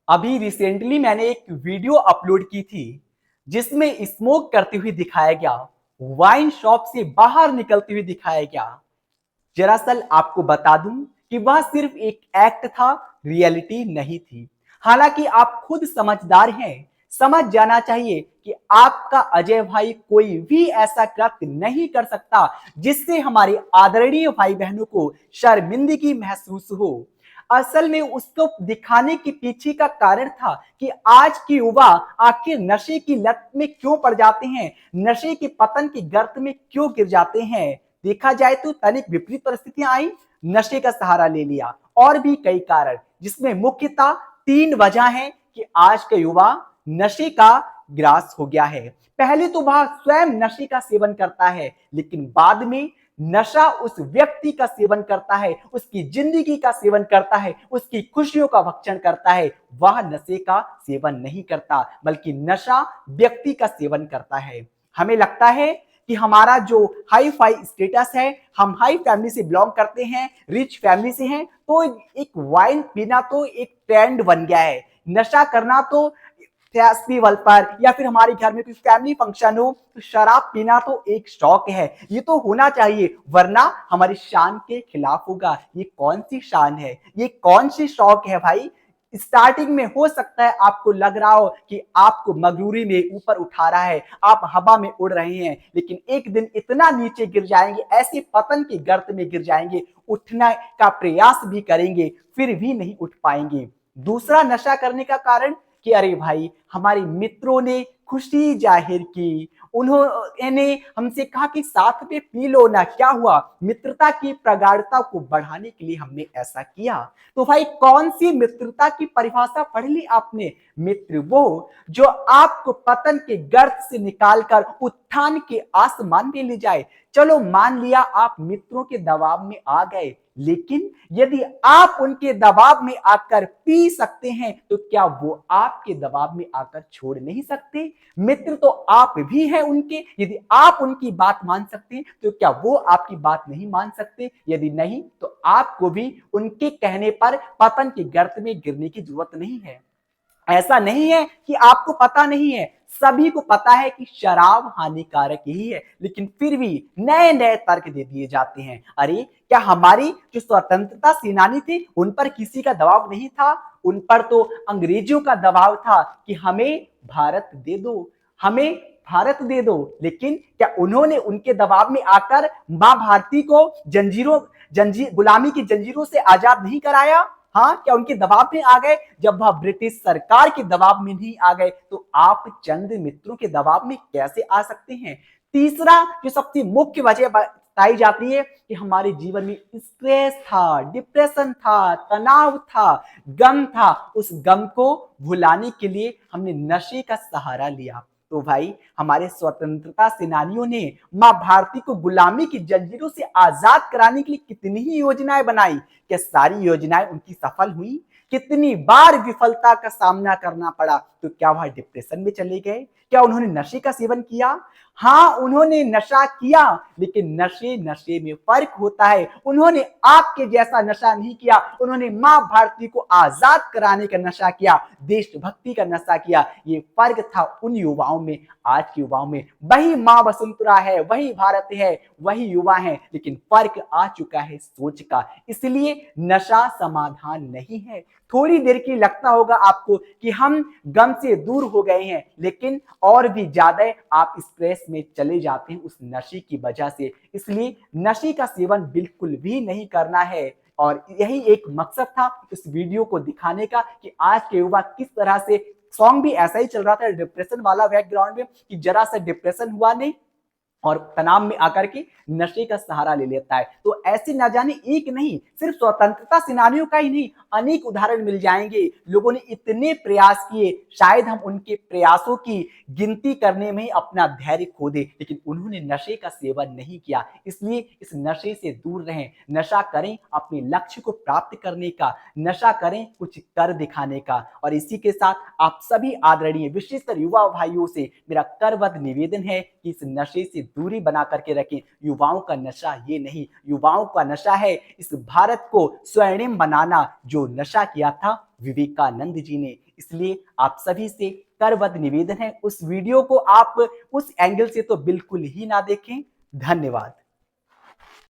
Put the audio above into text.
अभी रिसेंटली मैंने एक वीडियो अपलोड की थी जिसमें स्मोक करते हुए दिखाया गया, वाइन शॉप से बाहर निकलते हुए दिखाया गया। दरअसल आपको बता दूं कि वह सिर्फ एक एक्ट था, रियलिटी नहीं थी। हालांकि आप खुद समझदार हैं, समझ जाना चाहिए कि आपका अजय भाई कोई भी ऐसा कृत्य नहीं कर सकता जिससे हमारे आदरणीय भाई बहनों को शर्मिंदगी महसूस हो। असल में उसको दिखाने के पीछे का कारण था कि आज के युवा आखिर नशे की लत में क्यों पड़ जाते हैं, नशे के पतन की गर्त में क्यों गिर जाते हैं। देखा जाए तो तनिक विपरीत परिस्थितियां आई, नशे का सहारा ले लिया। और भी कई कारण, जिसमें मुख्यतः 3 वजह है कि आज का युवा नशे का ग्रास हो गया है। पहले तो वह स्वयं नशे का सेवन करता है, लेकिन बाद में नशा उस व्यक्ति का सेवन करता है, उसकी जिंदगी का सेवन करता है, उसकी खुशियों का भक्षण करता है। वह नशे का सेवन नहीं करता, बल्कि नशा व्यक्ति का सेवन करता है। हमें लगता है कि हमारा जो हाई फाई स्टेटस है, हम हाई फैमिली से बिलोंग करते हैं, रिच फैमिली से हैं, तो एक वाइन पीना तो एक ट्रेंड बन गया है। नशा करना तो फेस्टिवल पर या फिर हमारे घर में कोई फैमिली फंक्शन हो तो शराब पीना तो एक शौक है, ये तो होना चाहिए, वरना हमारी शान के खिलाफ होगा। ये कौन सी शान है, ये कौन सी शौक है भाई। स्टार्टिंग में हो सकता है आपको लग रहा हो कि आपको मगरूरी में ऊपर उठा रहा है, आप हवा में उड़ रहे हैं, लेकिन एक दिन इतना नीचे गिर जाएंगे, ऐसे पतन की गर्त में गिर जाएंगे, उठने का प्रयास भी करेंगे फिर भी नहीं उठ पाएंगे। दूसरा नशा करने का कारण कि अरे भाई हमारे मित्रों ने खुशी जाहिर की, उन्होंने हमसे कहा कि साथ में पी लो ना, क्या हुआ, मित्रता की प्रगाढ़ता को बढ़ाने के लिए हमने ऐसा किया। तो भाई कौन सी मित्रता की परिभाषा पढ़ ली आपने। मित्र वो जो आपको पतन के गर्त से निकालकर उत्थान के आसमान में ले जाए। चलो मान लिया आप मित्रों के दबाव में आ गए, लेकिन यदि आप उनके दबाव में आकर पी सकते हैं तो क्या वो आपके दबाव में आकर छोड़ नहीं सकते। मित्र तो आप भी हैं उनके, यदि आप उनकी बात मान सकते हैं तो क्या वो आपकी बात नहीं मान सकते। यदि नहीं तो आपको भी उनके कहने पर पतन के गर्त में गिरने की जरूरत नहीं है। ऐसा नहीं है कि आपको पता नहीं है, सभी को पता है कि शराब हानिकारक ही है, लेकिन फिर भी नए नए तर्क दे दिए जाते हैं। अरे क्या हमारी जो स्वतंत्रता सेनानी थे उन पर किसी का दबाव नहीं था, उन पर तो अंग्रेजों का दबाव था कि हमें भारत दे दो, हमें भारत दे दो। लेकिन क्या उन्होंने उनके दबाव में आकर मां भारती को गुलामी की जंजीरों से आजाद नहीं कराया। हाँ, क्या उनके दबाव में आ गए। जब वह ब्रिटिश सरकार के दबाव में नहीं आ गए तो आप चंद मित्रों के दबाव में कैसे आ सकते हैं। तीसरा जो सबसे मुख्य वजह बताई जाती है कि हमारे जीवन में स्ट्रेस था, डिप्रेशन था, तनाव था, गम था। उस गम को भुलाने के लिए हमने नशे का सहारा लिया। तो भाई हमारे स्वतंत्रता सेनानियों ने मां भारती को गुलामी की जंजीरों से आजाद कराने के लिए कितनी ही योजनाएं बनाई। क्या सारी योजनाएं उनकी सफल हुई। कितनी बार विफलता का सामना करना पड़ा। तो क्या वह डिप्रेशन में चले गए। क्या उन्होंने नशे का सेवन किया। हाँ, उन्होंने नशा किया, लेकिन नशे नशे में फर्क होता है। उन्होंने आपके जैसा नशा नहीं किया, उन्होंने मां भारती को आजाद कराने का नशा किया, देशभक्ति का नशा किया। ये फर्क था उन युवाओं में, आज के युवाओं में। वही मां वसुंधरा है, वही भारत है, वही युवा है, लेकिन फर्क आ चुका है सोच का। इसलिए नशा समाधान नहीं है। थोड़ी देर की लगता होगा आपको कि हम गम से दूर हो गए हैं, लेकिन और भी ज्यादा आप स्ट्रेस में चले जाते हैं उस नशे की वजह से। इसलिए नशे का सेवन बिल्कुल भी नहीं करना है। और यही एक मकसद था इस वीडियो को दिखाने का कि आज के युवा किस तरह से, सॉन्ग भी ऐसा ही चल रहा था डिप्रेशन वाला बैकग्राउंड में, कि जरा सा डिप्रेशन हुआ नहीं और तनाव में आकर के नशे का सहारा ले लेता है। तो ऐसे ना जाने एक नहीं, सिर्फ स्वतंत्रता सेनानियों का ही नहीं, अनेक उदाहरण मिल जाएंगे। लोगों ने इतने प्रयास किए, शायद हम उनके प्रयासों की गिनती करने में अपना धैर्य खो दे, लेकिन उन्होंने नशे का सेवन नहीं किया। इसलिए इस नशे से दूर रहें। नशा करें अपने लक्ष्य को प्राप्त करने का, नशा करें कुछ कर दिखाने का। और इसी के साथ आप सभी आदरणीय विशेषकर युवा भाइयों से मेरा करबद्ध निवेदन है कि इस नशे से दूरी बना करके रखें। युवाओं का नशा ये नहीं, युवाओं का नशा है इस भारत को स्वर्णिम बनाना। जो नशा किया था विवेकानंद जी ने। इसलिए आप सभी से करबद्ध निवेदन है, उस वीडियो को आप उस एंगल से तो बिल्कुल ही ना देखें। धन्यवाद।